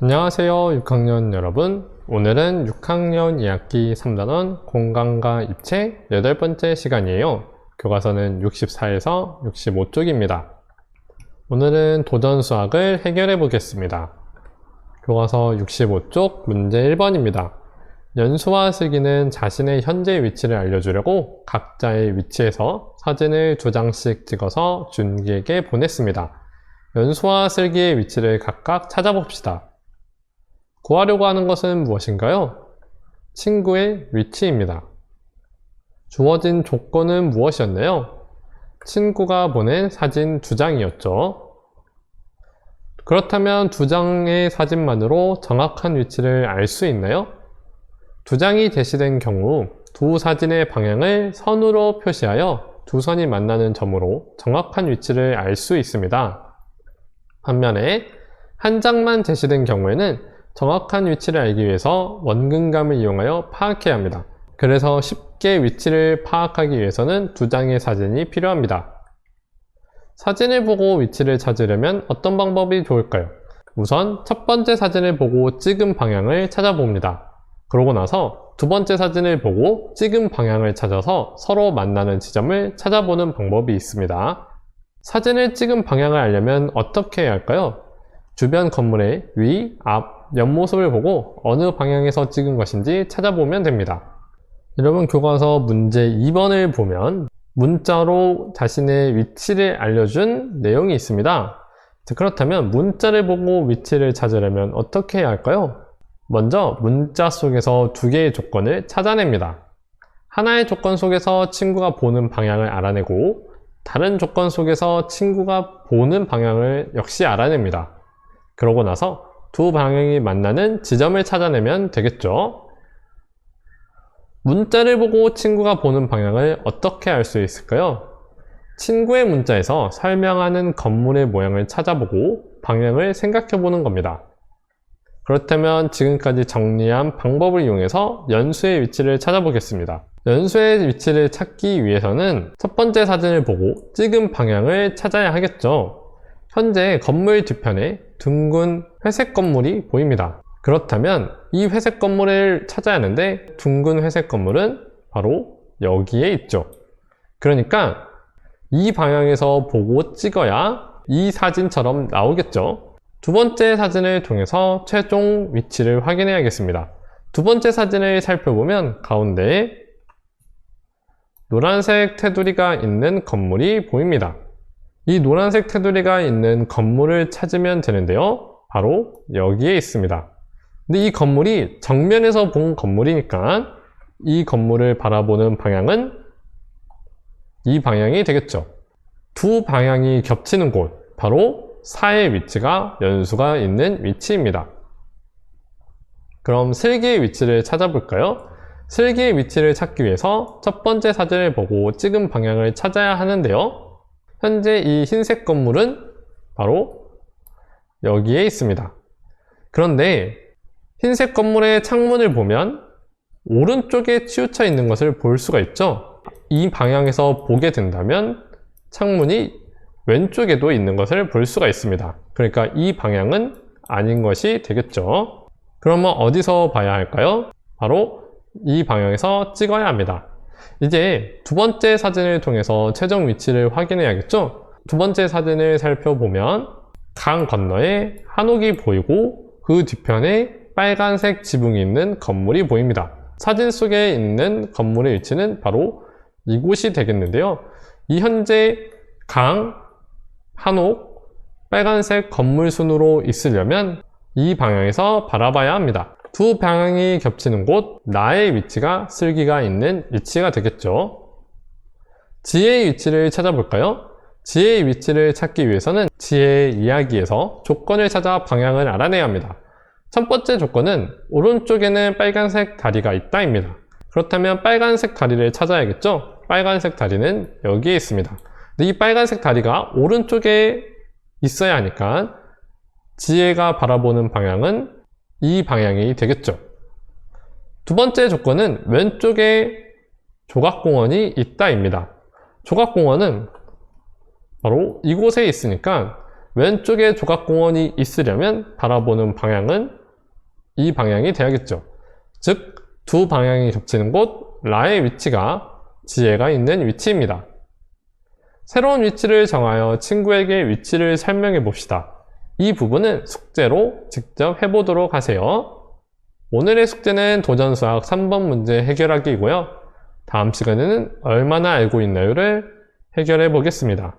안녕하세요 6학년 여러분. 오늘은 6학년 2학기 3단원 공간과 입체 8번째 시간이에요. 교과서는 64에서 65쪽입니다. 오늘은 도전수학을 해결해 보겠습니다. 교과서 65쪽 문제 1번입니다. 연수와 슬기는 자신의 현재 위치를 알려주려고 각자의 위치에서 사진을 2장씩 찍어서 준기에게 보냈습니다. 연수와 슬기의 위치를 각각 찾아봅시다. 구하려고 하는 것은 무엇인가요? 친구의 위치입니다. 주어진 조건은 무엇이었나요? 친구가 보낸 사진 2장이었죠. 그렇다면 2장의 사진만으로 정확한 위치를 알 수 있나요? 2장이 제시된 경우 두 사진의 방향을 선으로 표시하여 두 선이 만나는 점으로 정확한 위치를 알 수 있습니다. 반면에 한 장만 제시된 경우에는 정확한 위치를 알기 위해서 원근감을 이용하여 파악해야 합니다. 그래서 쉽게 위치를 파악하기 위해서는 2장의 사진이 필요합니다. 사진을 보고 위치를 찾으려면 어떤 방법이 좋을까요? 우선 첫 번째 사진을 보고 찍은 방향을 찾아봅니다. 그러고 나서 두 번째 사진을 보고 찍은 방향을 찾아서 서로 만나는 지점을 찾아보는 방법이 있습니다. 사진을 찍은 방향을 알려면 어떻게 해야 할까요? 주변 건물의 위, 앞, 옆모습을 보고 어느 방향에서 찍은 것인지 찾아보면 됩니다. 여러분 교과서 문제 2번을 보면 문자로 자신의 위치를 알려준 내용이 있습니다. 그렇다면 문자를 보고 위치를 찾으려면 어떻게 해야 할까요? 먼저 문자 속에서 2개의 조건을 찾아냅니다. 하나의 조건 속에서 친구가 보는 방향을 알아내고 다른 조건 속에서 친구가 보는 방향을 역시 알아냅니다. 그러고 나서 두 방향이 만나는 지점을 찾아내면 되겠죠. 문자를 보고 친구가 보는 방향을 어떻게 알 수 있을까요? 친구의 문자에서 설명하는 건물의 모양을 찾아보고 방향을 생각해 보는 겁니다. 그렇다면 지금까지 정리한 방법을 이용해서 연수의 위치를 찾아보겠습니다. 연수의 위치를 찾기 위해서는 첫 번째 사진을 보고 찍은 방향을 찾아야 하겠죠. 현재 건물 뒤편에 둥근 회색 건물이 보입니다. 그렇다면 이 회색 건물을 찾아야 하는데 둥근 회색 건물은 바로 여기에 있죠. 그러니까 이 방향에서 보고 찍어야 이 사진처럼 나오겠죠. 두 번째 사진을 통해서 최종 위치를 확인해야겠습니다. 두 번째 사진을 살펴보면 가운데에 노란색 테두리가 있는 건물이 보입니다. 이 노란색 테두리가 있는 건물을 찾으면 되는데요. 바로 여기에 있습니다. 근데 이 건물이 정면에서 본 건물이니까 이 건물을 바라보는 방향은 이 방향이 되겠죠. 두 방향이 겹치는 곳, 바로 사의 위치가 연수가 있는 위치입니다. 그럼 슬기의 위치를 찾아볼까요? 슬기의 위치를 찾기 위해서 첫 번째 사진을 보고 찍은 방향을 찾아야 하는데요. 현재 이 흰색 건물은 바로 여기에 있습니다. 그런데 흰색 건물의 창문을 보면 오른쪽에 치우쳐 있는 것을 볼 수가 있죠. 이 방향에서 보게 된다면 창문이 왼쪽에도 있는 것을 볼 수가 있습니다. 그러니까 이 방향은 아닌 것이 되겠죠. 그러면 어디서 봐야 할까요? 바로 이 방향에서 찍어야 합니다. 이제 두 번째 사진을 통해서 최종 위치를 확인해야겠죠? 두 번째 사진을 살펴보면 강 건너에 한옥이 보이고 그 뒤편에 빨간색 지붕이 있는 건물이 보입니다. 사진 속에 있는 건물의 위치는 바로 이곳이 되겠는데요. 이 현재 강, 한옥, 빨간색 건물 순으로 있으려면 이 방향에서 바라봐야 합니다. 두 방향이 겹치는 곳, 나의 위치가 슬기가 있는 위치가 되겠죠. 지혜의 위치를 찾아볼까요? 지혜의 위치를 찾기 위해서는 지혜의 이야기에서 조건을 찾아 방향을 알아내야 합니다. 첫 번째 조건은 오른쪽에는 빨간색 다리가 있다입니다. 그렇다면 빨간색 다리를 찾아야겠죠? 빨간색 다리는 여기에 있습니다. 근데 이 빨간색 다리가 오른쪽에 있어야 하니까 지혜가 바라보는 방향은 이 방향이 되겠죠. 두 번째 조건은 왼쪽에 조각공원이 있다입니다. 조각공원은 바로 이곳에 있으니까 왼쪽에 조각공원이 있으려면 바라보는 방향은 이 방향이 돼야겠죠. 즉, 두 방향이 겹치는 곳 라의 위치가 지혜가 있는 위치입니다. 새로운 위치를 정하여 친구에게 위치를 설명해 봅시다. 이 부분은 숙제로 직접 해보도록 하세요. 오늘의 숙제는 도전수학 3번 문제 해결하기이고요. 다음 시간에는 얼마나 알고 있나요를 해결해 보겠습니다.